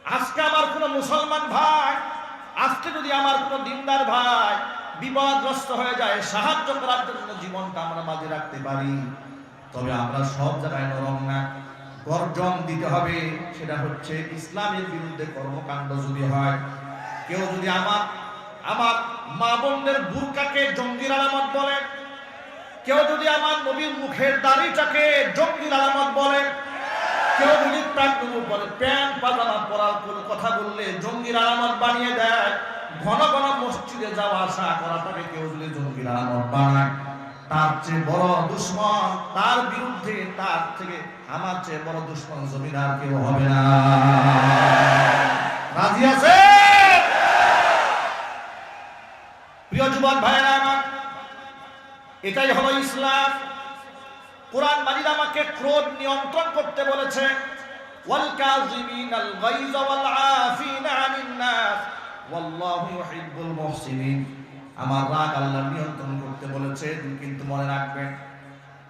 আজকে আমার কোনো মুসলমান ভাই, আজকে যদি আমার কোনো দিনদার ভাই বিপদগ্রস্ত হয়ে যায়, সাহায্য করার জন্য জীবনটা আমরা মাঝে রাখতে পারি, তবে আমরা সব জায়গায় নরম না, গর্জন দিতে হবে। সেটা হচ্ছে ইসলামের বিরুদ্ধে কর্মকাণ্ড যদি হয়, কেউ যদি আমার মা বোনদের বুরকাকে জঙ্গির আলামত বলে, কেউ যদি আমার নবীর মুখের দাড়িটাকে জঙ্গির আলামত বলে, কেউ যদি বলে প্যান্ট পাজামা পরার কথা বললে জঙ্গির আলামত বানিয়ে দেয়, ঘন ঘন মসজিদে যাওয়া আসা করাটাকে কেউ যদি জঙ্গির আলামত বানায়, তার চেয়ে বড় দুশ্মন, তার বিরুদ্ধে তার থেকে আমার চেয়ে বড় দুশ্মন জমিন আর কেউ হবে না। রাজি আছে? প্রিয় যুবক ভাইয়েরা আমার, এটাই হলো ইসলাম। কোরআন মাজিদ আমাকে ক্রোধ নিয়ন্ত্রণ করতে বলেছে, ওয়াল কাযিমিনাল গায়জ ওয়াল আফিনা আনিন নাস ওয়াল্লাহু ইউহিব্বুল মুহসিনিন। আমার রাগ আল্লাহ নিয়ন্ত্রণ করতে বলেছে, কিন্তু মনে রাখবেন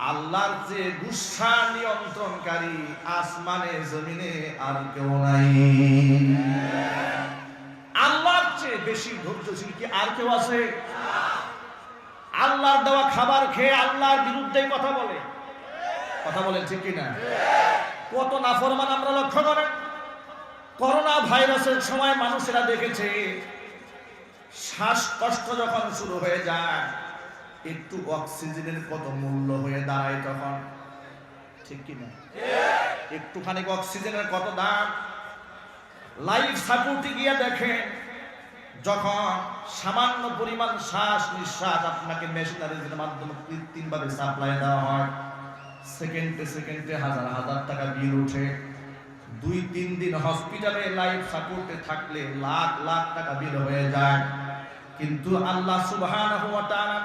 আল্লাহর যে গুসা নিয়ন্ত্রণকারী আসমানে জমিনে আর কেউ নাই। আল্লাহর চেয়ে বেশি ধৈর্যশীল কি আর কেউ আছে? আল্লাহর দেওয়া খাবার খেয়ে আল্লাহর বিরুদ্ধে কথা বলে ঠিক কিনা? কত নাফরমান আমরা লক্ষ্য করেন। করোনা ভাইরাসের সময় মানুষেরা দেখেছে শ্বাসকষ্ট যখন শুরু হয়ে যায়, একটু অক্সিজেনের কত মূল্য হয়ে দাঁড়ায় তখন, ঠিক কিনা? একটুখানি অক্সিজেনের কত দাম। লাইফ সাপোর্টে গিয়ে দেখেন, যখন সামান্য পরিমাণ শ্বাস নিঃশ্বাস আপনাকে মেশিনারিজের মাধ্যমে কৃত্রিমভাবে সাপ্লাই দেওয়া হয়, সেকেন্ডে হাজার হাজার টাকা বিল উঠে। 2-3 দিন হসপিটালে লাইফ সাপোর্টে থাকলে লাখ লাখ টাকা বিল হয়ে যায়। কিন্তু আল্লাহ সুবহানাহু ওয়া তাআলা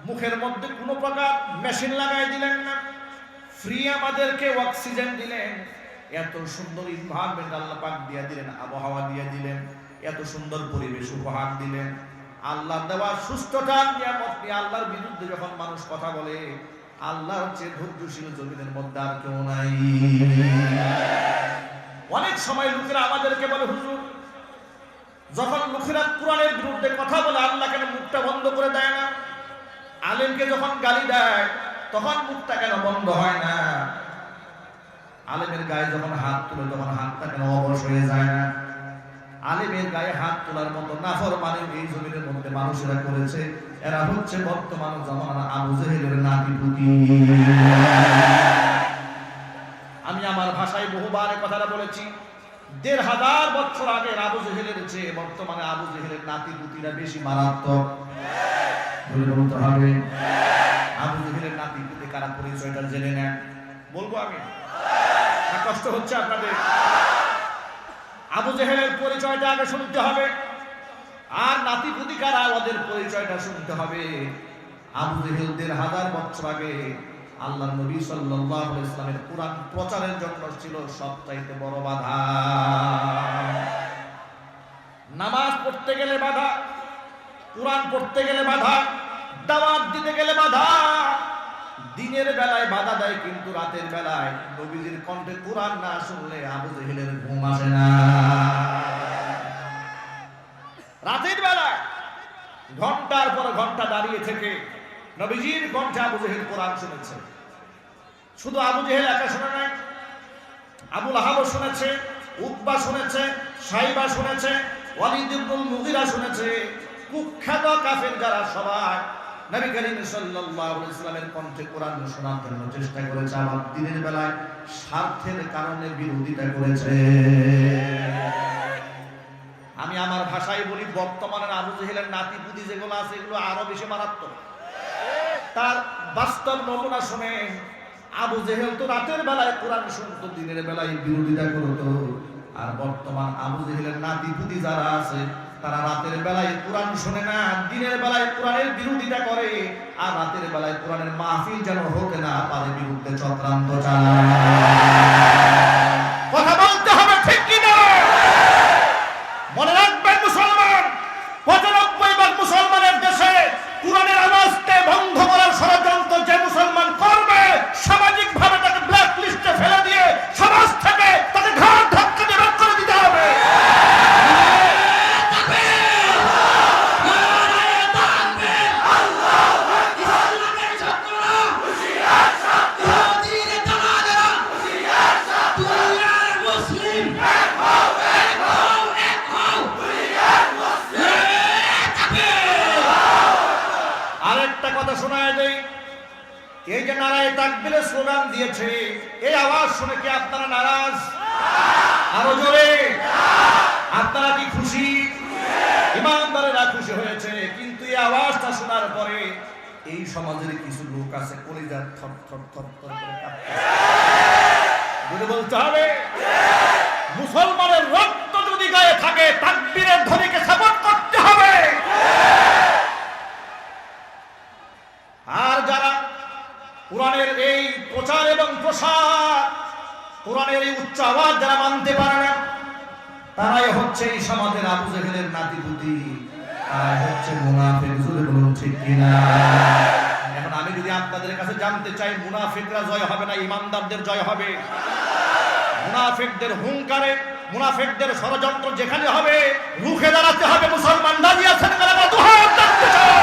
মুখের মধ্যে কোনো প্রকার মেশিন লাগাই দিলেন না, ফ্রি আমাদেরকে অক্সিজেন দিলেন, এত সুন্দর এনভায়রনমেন্ট আল্লাহ পাক দিয়ে দিলেন, আবহাওয়া দিয়ে দিলেন, এত সুন্দর পরিবেশ উপহার দিলেন। আল্লাহ দেওয়া সুস্থতার নিয়ামত নিয়ে আল্লাহর বিরুদ্ধে যখন মানুষ কথা বলে, আল্লাহর চেয়ে ধৈর্যশীল জমিনের মধ্যে আর কেউ নাই। অনেক সময় লোকেরা আমাদেরকে বলে, হুজুর, যখন লোকেরা কোরআনের বিরুদ্ধে কথা বলে আল্লাহ কেন মুখটা বন্ধ করে দেয় না? আলেমকে যখন গালি দেয় তখন মুখটা কেন বন্ধ হয় না? আলেমের গায়ে যখন হাত তুলে তখন হাতটা কেন অবশ হয়ে যায় না? আলেমের গায়ে হাত তোলার মতো নাফরমানি এই জমিনের মধ্যে মানুষেরা করেছে। এরা হচ্ছে বর্তমান জামানার আবু জেহেলের নাতি-পুতি। আমি আমার ভাষায় বহুবার এই কথাটা বলেছি, 1500 বছর আগে আবু জেহেলের চেয়ে বর্তমানে আবু জেহেলের নাতি-পুতিরা বেশি মারাত্মক। বলে বলতে হবে, আবু জেহেলের নাতি-পুতি কারা পরিচয়টা জেনে নেন। বলবো আমি? কষ্ট হচ্ছে আপনাদের? আবু জেহেলের পরিচয়টা আগে শুনতে হবে, আর নাতি-পুতি কারা ওদের পরিচয়টা শুনতে হবে। আবু জেহেল 1500 বছর আগে আল্লাহর নবী সাল্লাল্লাহু আলাইহি ওয়াসাল্লামের কুরআন প্রচারের জন্য ছিল সবচাইতে বড় বাধা। নামাজ পড়তে গেলে বাধা, কুরআন পড়তে গেলে বাধা, দাওয়াত দিতে গেলে বাধা। দিনের বেলায় বাধা দেয়, কিন্তু রাতের বেলায় নবীজির কণ্ঠে কুরআন না শুনলে আবু জেহেলের ঘুম আসে না। রাতের বেলায় ঘন্টার পর ঘন্টা দাঁড়িয়ে থেকে নবীজির কণ্ঠে আবু জেহেল কোরআন শুনেছে। শুধু আবু জেহেল একা শুনে নাই, আবু লাহাব শুনেছে, উতবা শুনেছে, সাইবা শুনেছে, ওয়ালিদ ইবনুল মুগীরা শুনেছে। কুখ্যাত কাফের যারা সবাই নবী করিম সাল্লাল্লাহু আলাইহি ওয়াসাল্লামের কণ্ঠে কোরআন শোনার জন্য চেষ্টা করেছে। আবার দিনের বেলায় স্বার্থের কারণে বিরোধিতা করেছে। আমি আমার ভাষায় বলি, বর্তমানের আবু জেহেলের নাতি-পুতি যেগুলো আছে এগুলো আরো বেশি মারাত্মক। তার বাস্তব নমুনা শুনে, আবু জেহেল তো রাতের বেলায় কোরআন শুনতো, দিনের বেলায় বিরোধিতা করতো। আর বর্তমান আবু জেহেলের নাতি-পুতি যারা আছে তারা রাতের বেলায় কোরআন শুনে না, দিনের বেলায় কোরআনের বিরোধিতা করে, আর রাতের বেলায় কোরআনের মাহফিল যেন হতে না পারে বিরুদ্ধে চক্রান্ত চালায়। কথা বলতে হবে, ঠিক কিনা? মনে রাখবেন মুসলমান, 95% মুসলমানের দেশে কোরআনের আওয়াজকে বন্ধ করার ষড়যন্ত্র যে মুসলমান করবে, সামাজিক ভাবে তাকে ব্ল্যাক লিস্টে ফেলে দিয়ে সমাজ থেকে তাকে ঘাট ধাক্কা দিয়ে বের করে দিতে হবে। এই যে নারায়ে তাকবীরের স্লোগান দিয়েছে, এই আওয়াজ শুনে কি আপনারা নারাজ? আরো জোরে। আপনারা কি খুশি? ইমানদারেরা খুশি হয়েছে, কিন্তু এই আওয়াজটা শোনার পরে এই সমাজের কিছু লোক আছে কলিজা থর থর থর থর করে কাঁপতেছে। বলতে হবে, মুসলমানের রক্ত যদি গায়ে থাকে তাকবীরের ধ্বনিকে সাপোর্ট করতে হবে। আর যারা কোরআনের এই প্রচার এবং প্রসার, কোরআনের এই উচ্চ আওয়াজ যারা মানতে পারে না, তারাই হচ্ছে এই সমাজের আবু জেহেলের নাতিপুতি, তারাই হচ্ছে মুনাফিক। জোরে বলুন ঠিক কিনা? এখন আমি যদি আপনাদের কাছে জানতে চাই, মুনাফিকরা জয় হবে না ইমানদারদের জয় হবে? মুনাফিকদের হুঙ্কারে, মুনাফিকদের ষড়যন্ত্র যেখানে হবে রুখে দাঁড়াতে হবে। মুসলমান দাঁড়িয়ে আছেন, কারা দুহাত দেখতে চায়।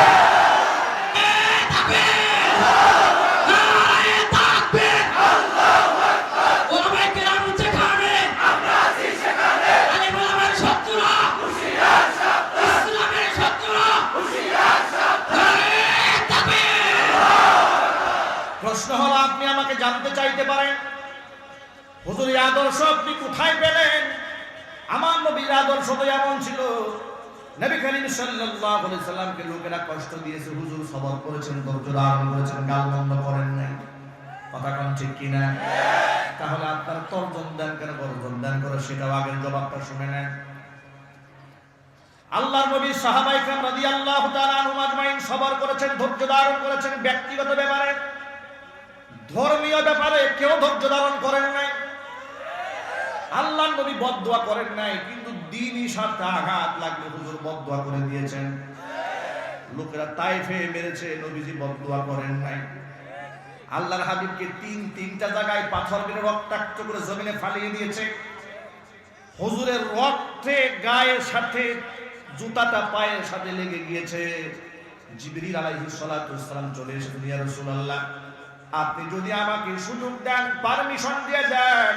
প্রশ্ন হলো, আপনি আমাকে জানতে চাইতে পারেন, হুজুর এই আদর্শ আপনি কোথায় পেলেন? আমার নবীর আদর্শ তো এমন ছিল, নবী করিম সাল্লাল্লাহু আলাইহি সাল্লামকে লোকেরা কষ্ট দিয়েছে, হুজুর সবর করেছেন, ধৈর্য ধারণ করেছেন, গালমন্দ করেন নাই। কথা কোন ঠিক কিনা? তাহলে আপনারা তর্জন দেন কেন, গর্জন দেন করে? সেটাও আগের জবাবটা শুনে নেন। আল্লাহর নবী সাহাবায়ে কেরাম রাদিয়াল্লাহু তাআলা আনহুম আজমাইন সবর করেছেন, ধৈর্য ধারণ করেছেন। ব্যক্তিগত ব্যাপারে, ধর্মীয় ব্যাপারে কেউ ধৈর্য ধারণ করেন নাই। আল্লাহর নবী বদদুয়া করেন নাই, কিন্তু দ্বীনি স্বার্থে আঘাত লাগলে হুজুর বদদুয়া করে দিয়েছেন। লোকেরা তাইফে মেরেছে, নবীজি বদদুয়া করেন নাই। আল্লাহর হাবিবকে তিনটা জায়গায় পাথর মেরে রক্তাক্ত করে জমিনে ফালিয়ে দিয়েছে। হুজুরের রক্তে গায়ের সাথে, জুতাটা পায়ের সাথে লেগে গিয়েছে। জিবরিল আলাইহিস সালাতু ওয়াস সালাম চলে এসেছেন, ইয়া রাসূলুল্লাহ, আপনি যদি আমাকে সুযোগ দেন, পারমিশন দিয়ে দেন,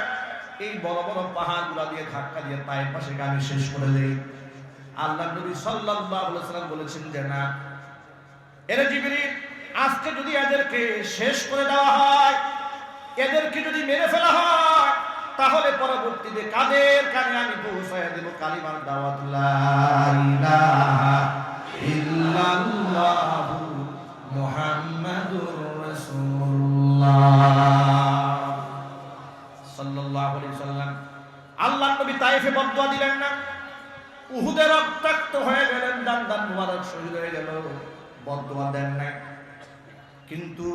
এই বড় বড় পাহাড়গুলা দিয়ে ধাক্কা দিয়ে তায়ের পাশে আমি শেষ করে দেই। আল্লাহর নবী সাল্লাল্লাহু আলাইহি ওয়াসাল্লাম বলেছেন যে না, এরে জিবরিল, আজকে যদি এদেরকে শেষ করে দেওয়া হয়, এদেরকে যদি মেরে ফেলা হয়, তাহলে পরবর্তীতে কাদের কানে আমি পৌঁছায় দেব কালিমার দাওয়াত, লা ইলাহা ইল্লাল্লাহু মুহাম্মাদুর রাসূলুল্লাহ সাল্লাল্লাহু আলাইহি ওয়াসাল্লাম। আল্লাহর নবী তায়েফে বদদুয়া দিলেন না, উহুদে রক্তাক্ত হয়ে গেলেন, দান মুবারক শহীদ হয়ে গেল, বদদুয়া দেন নাই। কিন্তু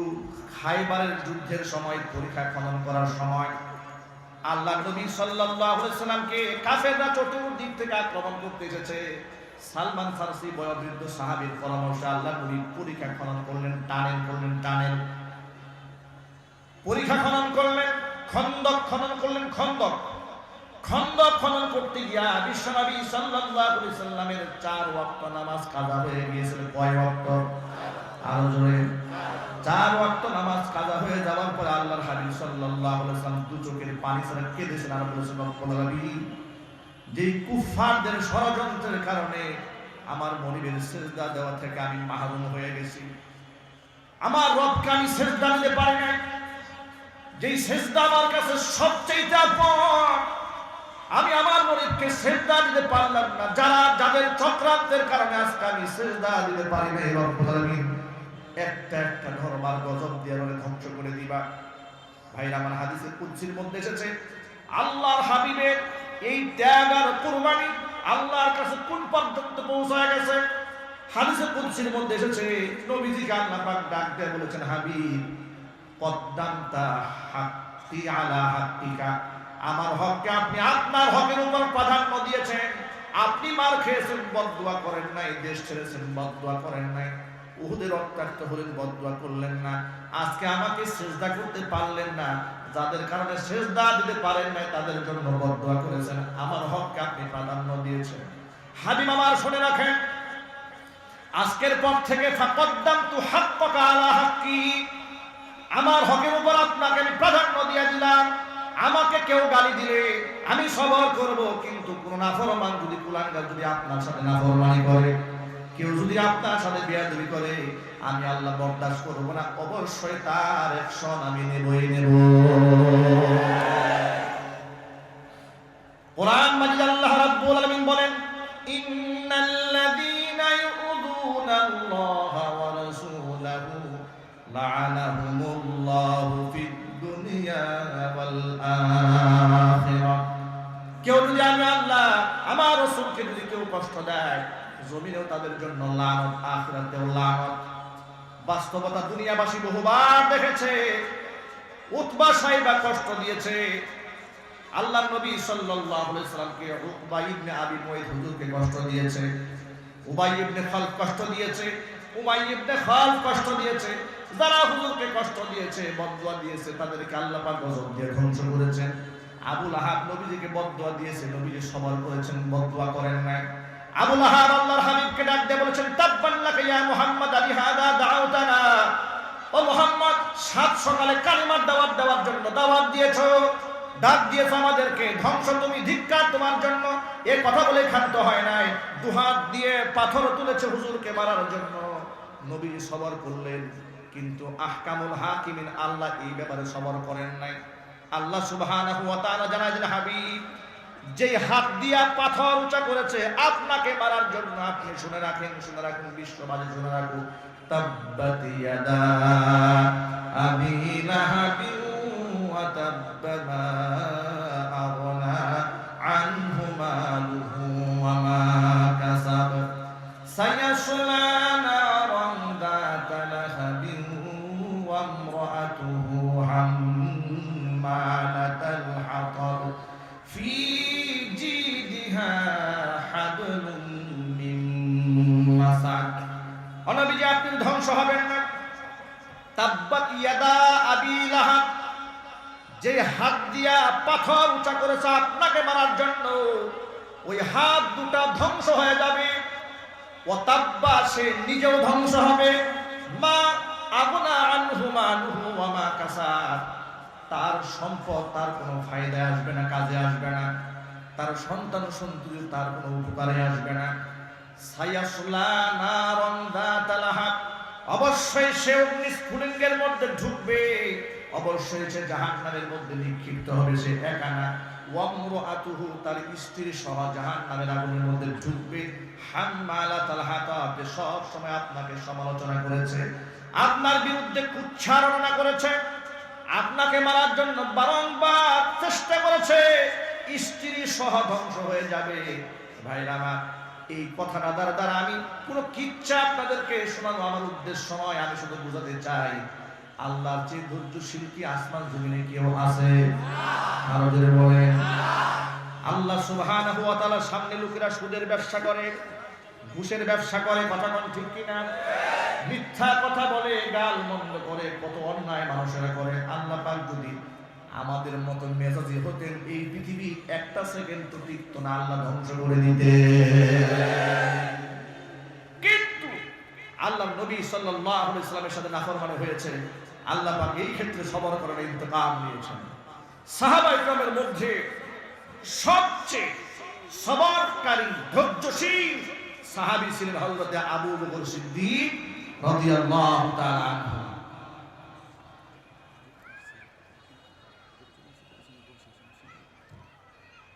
খায়বারের যুদ্ধের সময়, পরীক্ষা খনন করার সময় আল্লাহর নবী সাল্লাল্লাহু আলাইহি ওয়াসাল্লামকে কাফেররা চতুর্দিক থেকে আক্রমণ করতে এসেছে। সালমান ফারসি বয়োবৃদ্ধ সাহাবীর পরামর্শে আল্লাহর নবী পরীক্ষা খনন করলেন, টানেল পরীক্ষা খনন করলেন, খন্দক খনন করলেন। খন্দক খনন করতে গিয়া বিশ্বনবী সাল্লাল্লাহু আলাইহি সাল্লামের 4 ওয়াক্ত নামাজ কাজা হয়ে গিয়েছিল। কয় ওয়াক্ত? আরো জোরে। 4 ওয়াক্ত নামাজ কাজা হয়ে যাওয়ার পর আল্লাহর হাবিব সাল্লাল্লাহু আলাইহি সাল্লাম দু চোখের পানি ছেড়ে কেঁদেছেন আর বলেছেন, রব্বুল আলামিন, যে কুফফারদের ষড়যন্ত্রের কারণে আমার মনিবের সিজদা দেওয়া থেকে আমি মাহরুম হয়ে গেছি। আমার রবকে আমি সিজদা দিতে পারি নাই, যেই সিজদা আমার কাছে সবচেয়ে আপন, আমি আমার মনিবকে সিজদা দিতে পারলাম না। যাদের চক্রান্তের কারণে আজকে আমি সিজদা দিতে পারি নাই, রব্বুল আলামিন একটা ধর্মার গজব দিয়ে আমাকে ধ্বংস করে দিবা। ভাইরা আমার, হাদিসে কুদসির মধ্যে এসেছে, আল্লাহর হাবিবের এই ত্যাগ আর কুরবানি আল্লাহর কাছে কোন পর্যন্ত পৌঁছায় গেছে। হাদিসে কুদসির মধ্যে এসেছে, নবীজিকে আল্লাহ পাক ডাক দিয়ে বলেছেন, হাবিব, কদ্দামতা হাক্কি আলা হাক্কিকা, আমার হককে আপনি আপনার হকের উপর প্রাধান্য দিয়েছেন। আপনি মার খেয়েছেন, বদদুয়া করেন নাই, দেশ ছেড়েছেন, বদদুয়া করেন নাই, উহুদে রক্তাক্ত হলেন, বদদুয়া করলেন না, আজকে আমাকে সিজদা করতে পারলেন না, যাদের কারণে সিজদা দিতে পারেন নাই তাদের জন্য বদদুয়া করেছেন, আমার হককে আপনি প্রাধান্য দিয়েছেন। হাবিব আমার শুনে রাখেন, আজকের পর থেকে ফাকদ্দামতু হাক্কাকা আলা হাক্কি, আমার হকের উপর আপনাকে আমি প্রাধান্য দিয়ে দিলাম। আমাকে কেউ গালি দিলে আমি সবর করব, কিন্তু কোন নাফরমান যদি কুলাঙ্গার যদি আপনার সাথে নাফরমানি করে, কেউ যদি আপনার সাথে বেয়াদবি করে আমি আল্লাহ বরদাস্ত করব না, অবশ্যই তার অ্যাকশন আমি নেবই নেব। কোরআন মাজিদ আল্লাহ রাব্বুল আলামিন বলেন, ইন্নাল্লাযীনা ইউযুনাল্লাহা ওয়া রাসূলাহু লা'আনাহুমুল্লাহু ফিদ দুনিয়া ওয়াল আখিরাহ। কেউ যদি আমি আল্লাহ আমার রাসূলকে যদি কেউ কষ্ট দেয়, জমিনেও তাদের জন্য লানত, আখিরাতেও লানত। বাস্তবতা দুনিয়াবাসী বহুবার দেখেছে। উতবা সাইবা কষ্ট দিয়েছে, আল্লাহর নবী সাল্লাল্লাহু আলাইহি সাল্লামকে উকবা ইবনে আবি মুয়াইত হুজুরকে কষ্ট দিয়েছে, উবাই ইবনে খালফ কষ্ট দিয়েছে, উমাই ইবনে খালফ কষ্ট দিয়েছে। যারা হুজুরকে কষ্ট দিয়েছে, বদদুয়া দিয়েছে, তাদেরকে আল্লাহ পাক গজব দিয়ে ধ্বংস করেছেন। আবু লাহাব নবীজিকে বদদুয়া দিয়েছে, নবীজি সবর করেছেন, বদদুয়া করেন না। আবু লাহাব আল্লাহর হাবিবকে ডাক দিয়ে বলেছেন, তাব্বান লাকা ইয়া মুহাম্মদ বিহাদা দাউতানা। ও মুহাম্মদ, সাত সকালে কালিমার দাওয়াত দেওয়ার জন্য দাওয়াত দিয়েছো, ডাক দিয়েছো আমাদেরকে, ধ্বংস তুমি, ধিক্কার তোমার জন্য। এই কথা বলে ক্ষান্ত হয় নাই, দুহাত দিয়ে পাথর তুলেছে হুজুরকে মারার জন্য। নবী সবর করলেন, কিন্তু আহকামুল হাকিমিন আল্লাহ এই ব্যাপারে সবর করেন নাই। আল্লাহ সুবহানাহু ওয়া তাআলা জানালেন, হাবিব যেই হাত দিয়া পাথর উঁচা করেছে আপনাকে মারার জন্য, আপনি শুনে রাখেন, শুনে রাখুন, বিশ্ববাসী শুনে রাখুন, তাব্বাত ইয়াদা আবি লাহাবি ওয়া তাব্বা মা আগনা আনহু মালুহু ওয়া মা কাসাব সায়াসলা নারান যাতা লাহাবিন ওয়া ইমরাআতুহু হাম্মালাতাল হাতাব ফি জিদিহা হাবলুম মিন মাসাদ। নবীজি আপনি ধ্বংস হবেন না। তাব্বাত ইয়াদা আবি লাহাব, যে হাত দিয়া পাথর উঁচা করেছে আপনাকে মারার জন্য, ওই হাত দুটা ধ্বংস হয়ে যাবে। ও তাব্বা, সে নিজেও ধ্বংস হবে। মা আগনা আনহু মালুহু ওয়া মা কাসাব, তার সম্পদ তার কোনো ফায়দায় আসবে না, কাজে আসবে না। তার সন্তান সন্ততি তার কোনো উপকারে আসবে না। সায়াসলা নারান যাতা লাহাব, অবশ্যই সে অগ্নিস্ফুলিঙ্গের মধ্যে ঢুকবে, অবশ্যই সে জাহান্নামের মধ্যে নিক্ষিপ্ত হবে। সে একা না, ওয়ামরাআতুহু, তার স্ত্রী সহ জাহান্নামের আগুনের মধ্যে ঢুকবে। হাম্মালাতাল হাতাব, যে সব সময় আপনাকে সমালোচনা করেছে, আপনার বিরুদ্ধে কুচ্ছারণা করেছে, আপনাকে মারার জন্য বারংবার চেষ্টা করেছে, স্ত্রী সহ ধ্বংস হয়ে যাবে। ভাইরা আমার, এই কথাটা দ্বারা আমি পুরো কিচ্ছা আপনাদেরকে শোনানো আমার উদ্দেশ্য নয়। আমি শুধু বোঝাতে চাই, আল্লাহর যে ধৈর্যশীল কি আসমান জমিনে কেউ আছে? আরো জোরে বলেন। আল্লাহ সুবহানাহু ওয়া তাআলার সামনে লোকেরা সুদের ব্যবসা করে, ঘুষের ব্যবসা করে, কথা কোন ঠিক কিনা? মিথ্যা কথা বলে, গাল মন্দ করে, কত অন্যায় মানুষেরা করে। আল্লাহ পাক যদি আমাদের মতো মেজাজি হতেন, এই পৃথিবী একটা সেকেন্ড তো টিকতো না, আল্লাহ ধ্বংস করে দিতে। কিন্তু আল্লাহ নবী সাল্লাল্লাহু আলাইহি ওয়াসাল্লামের সাথে নাফরমানি হয়েছে, আল্লাহ পাক এই ক্ষেত্রে সবর করার ইন্তকাম নিয়েছেন। সাহাবায়ে কেরামের মধ্যে সবচেয়ে সবরকারী, ধৈর্যশীল সাহাবী ছিলেন হযরত আবু বকর সিদ্দিক রাদিয়াল্লাহু তাআলা আনহু।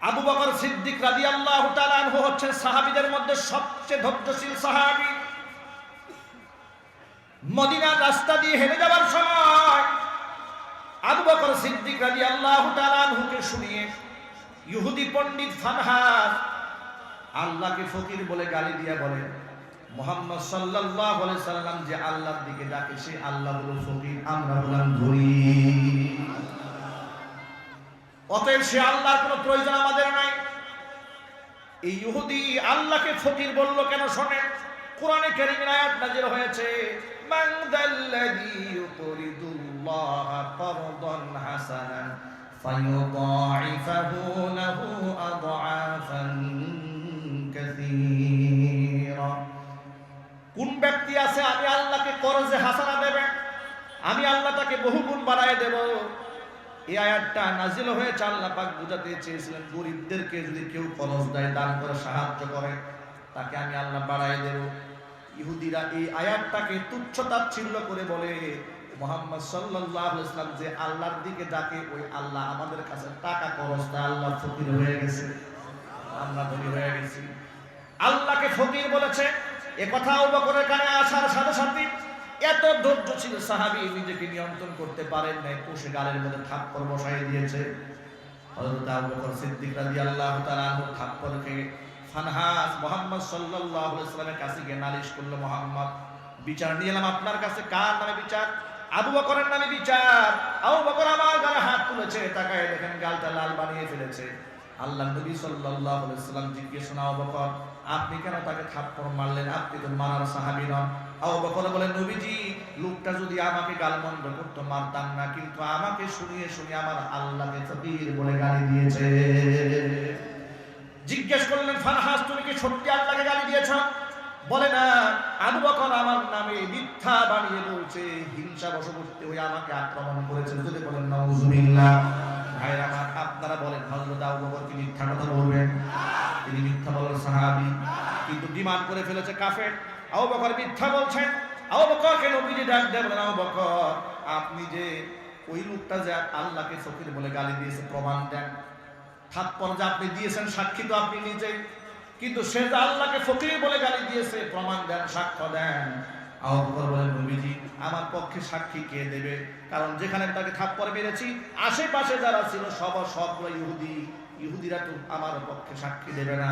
আবু বকর সিদ্দিক রাদিয়াল্লাহু তাআলা আনহু হচ্ছেন সাহাবীদের মধ্যে সবচেয়ে ধৈর্যশীল সাহাবী। মদিনার রাস্তা দিয়ে হেঁটে যাওয়ার সময় আবু বকর সিদ্দিক রাদিয়াল্লাহু তাআলা আনহুকে শুনিয়ে ইহুদি পণ্ডিত ফানহাস আল্লাহকে ফকির বলে গালি দিয়া বলে, মুহাম্মদ সাল্লাল্লাহু আলাইহি সাল্লাম যে আল্লাহর দিকে ডাকে সে আল্লাহ হলো ফকির, আমরা হলাম গরীব। অতএব সে আল্লাহর কোনো প্রয়োজন আমাদের নাই। এই ইহুদি আল্লাহকে ফকির বলল কেন শোনেন, কোরআনে কারীমের আয়াত নাযিল হয়েছে, মান যাল্লাযী ইউকরিদুল্লাহ কারদান হাসানান ফায়ুদাইফাহু লাহু আদআফান কাসীরা। কোন ব্যক্তি আছে আমি আল্লাহকে করজে হাসানা দেবে, আমি আল্লাহ তাকে বহুগুণ বাড়ায় দেব। এই আয়াতটা নাজিল হয়েছে, আল্লাহ পাক বুঝাতে চেয়েছিলেন গরিবদেরকে যদি কেউ করজ দেয়, দান করে, সাহায্য করে, তাকে আমি আল্লাহ বাড়ায় দেব। ইহুদিরা এই আয়াতটাকে তুচ্ছ-তাচ্ছিল্য করে বলে মুহাম্মদ সাল্লাল্লাহু আলাইহি ওয়াসাল্লাম যে আল্লাহর দিকে ডাকে ওই আল্লাহ আমাদের কাছে টাকা খরচ না, আল্লাহ ফকির হয়ে গেছে, আমরা ধনী হয়ে গেছি। আল্লাহকে ফকির বলেছে। এ কথা আবু বকরের কানে আসার সাথে সাথে এত ধৈর্য ছিল সাহাবী, নিজেকে নিয়ন্ত্রণ করতে পারেন নাই, কষে গালের মধ্যে থাপ্পড় বসাই দিয়েছে। হযরত আবু বকর সিদ্দিক রাদিয়াল্লাহু তাআলা আনহু থাপ্পড় খেয়ে ফানহাস মুহাম্মদ সাল্লাল্লাহু আলাইহি ওয়াসাল্লামের কাছে গিয়ে নালিশ করলো, মুহাম্মদ বিচার নিয়ে এলাম আপনার কাছে। কার নামে বিচার? আবু বকরের নামে বিচার। আবু বকর আমার গালে হাত তুলেছে, তাকায় দেখেন গালটা লাল বানিয়ে ফেলেছে। আল্লাহ নবী সাল্লাল্লাহু আলাইহি ওয়াসাল্লাম জিজ্ঞেস করলেন, আবু বকর আপনি কেন তাকে থাপ্পড় মারলেন? আপনি তো মারার সাহাবী নন। আবু বকর বলেন, নবীজি লোকটা যদি আমাকে গালমন্দ করতো মারতাম না, কিন্তু আমাকে শুনিয়ে শুনিয়ে আমার আল্লাহকে ফকির বলে গালি দিয়েছে। জিজ্ঞেস করলেন, ফানহাস তুমি কি সত্যি আল্লাহকে গালি দিয়েছো? বলে না, আবু বকর আমার নামে মিথ্যা বানিয়ে বলছে, হিংসা বশবর্তী হয়ে আমাকে আক্রমণ করেছে। যদি বলেন নাউজুবিল্লাহ। ভাইরা আমার, আপনারা বলেন হযরত আবু বকর কি মিথ্যা কথা বলবেন? তিনি মিথ্যা বলার সাহাবী, কিন্তু ডিমান্ড করে ফেলেছে কাফের। আবু বকর মিথ্যা বলছেন। আবু বকরকে নবীজি ডাক দিয়ে বলেন, আবু বকর আপনি যে ওই লোকটা যে আল্লাহকে ফকির বলে গালি দিয়েছে প্রমাণ দেন। থাপ্পড় যে আপনি দিয়েছেন সাক্ষী তো আপনি নিজেই, কিন্তু সে যে আল্লাহকে ফকির বলে গালি দিয়েছে প্রমাণ দেন, সাক্ষ্য দেন। আবু বকর বলেন, নবীজি আমার পক্ষে সাক্ষী কে দেবে? কারণ যেখানে তাকে থাপ্পড় মেরেছি আশেপাশে যারা ছিল সবগুলো ইহুদি, ইহুদিরা তো আমার পক্ষে সাক্ষী দেবে না।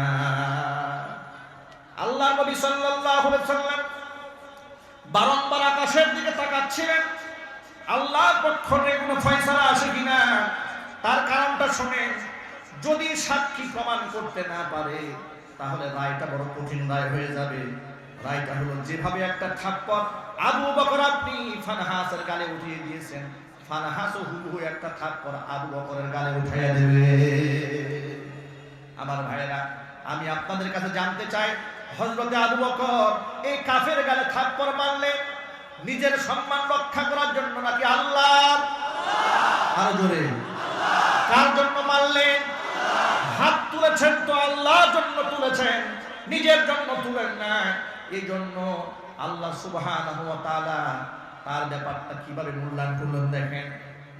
আল্লাহ নবী সাল্লাল্লাহু আলাইহি ওয়াসাল্লাম বারংবার আকাশের দিকে তাকাচ্ছিলেন, আল্লাহর পক্ষ থেকে কোনো ফয়সালা আসে কিনা। তার কারণটা শুনে, যদি সাক্ষী প্রমাণ করতে না পারে তাহলে রায়টা বড় কঠিন রায় হয়ে যাবে। রায়টা হলো, যেভাবে একটা থাপ্পড় আবু বকর আপনি ফানহাসের গালে উঠিয়ে দিয়েছেন, ফানহাসও হুবহু একটা থাপ্পড় আবু বকরের গালে উঠিয়ে দেবে। আমার ভাইয়েরা, আমি আপনাদের কাছে জানতে চাই, হযরতে আবু বকর এই কাফের গালে থাপ্পড় মারলে নিজের সম্মান রক্ষা করার জন্য নাকি আল্লাহ? আরো জোরে, কার জন্য মারলেন? হাত তুলেছেন তো আল্লাহর জন্য তুলেছেন, নিজের জন্য তুলেন না। এই জন্য আল্লাহ সুবহানাহু ওয়া তাআলা তার ব্যাপারটা কিভাবে মূল্যায়ন করলেন দেখেন।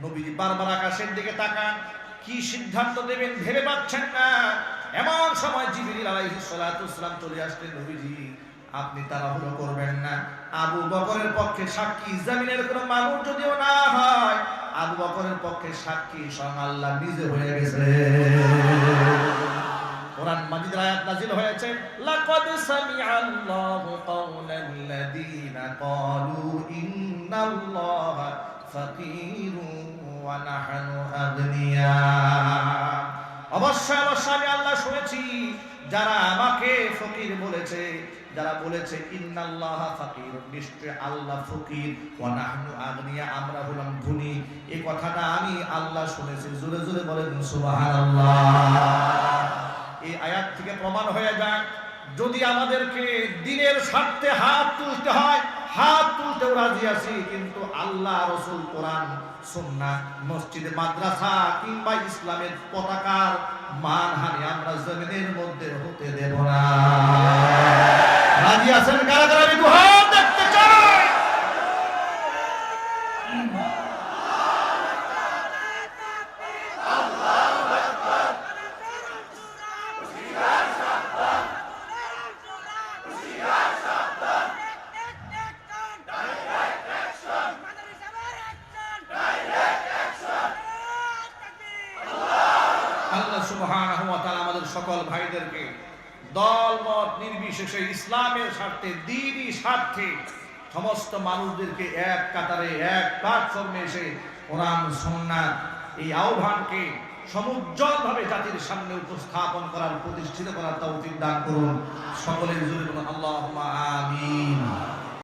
নবীজি বারবার আকাশের দিকে তাকান, কি সিদ্ধান্ত দেবেন ভেবে পাচ্ছেন না। এমন সময় জিবরিল আলাইহিস সালাতু ওয়াস সালাম চলে আসলেন, নবীজি আপনি তাড়াহুড়ো করবেন না। আবু বকরের পক্ষে সাক্ষী জমিনের কোনো মানুষ যদিও না হয়, আবু বকরের পক্ষে সাক্ষী স্বয়ং আল্লাহ নিজে হয়ে গেছে। কোরআন মাজিদের আয়াত নাযিল হয়েছে, লাকাদ সামিআল্লাহু কাওলাল্লাযীনা ক্বালু ইন্নাল্লাহা ফাকীরুন ওয়া নাহনু আগনিয়া। অবশ্যই অবশ্যই আমি আল্লাহ শুনেছি যারা আমাকে ফকির বলেছে, যারা বলেছে ইন্নাল্লাহা ফাকীরুন, নিশ্চয় আল্লাহ ফকির, ওয়া নাহনু আগনিয়া, আমরা হলাম ধনী। এই কথাটা আমি আল্লাহ শুনেছি। জোরে জোরে বলেন সুবহানাল্লাহ। এই আয়াত থেকে প্রমাণ হয়ে যায়, যদি আমাদেরকে দিনের স্বার্থে হাত তুলতে হয়, হাত তুলতেও রাজি আছি, কিন্তু আল্লাহ, রাসূল, কোরআন, সুন্নাহ, মসজিদ, মাদ্রাসা কিংবা ইসলামের পতাকার মানহানি আমরা জমিনের মধ্যে হতে দেব না। রাজি আছেন কারা কারা? আমি দুহাত দেখতে চাই। সুবহানাহু ওয়া তাআলা আমাদের সকল ভাইদেরকে দল মত নির্বিশেষে ইসলামের স্বার্থে, দ্বীনি স্বার্থে সমস্ত মানুষদেরকে এক কাতারে এক প্ল্যাটফর্মে এসে কোরআন সুন্নাহ এই আহ্বানকে সমুজ্জ্বলভাবে জাতির সামনে উপস্থাপন করার, প্রতিষ্ঠিত করার তৌফিক দান করুন। সকলের জন্য আল্লাহুম্মা আমিন।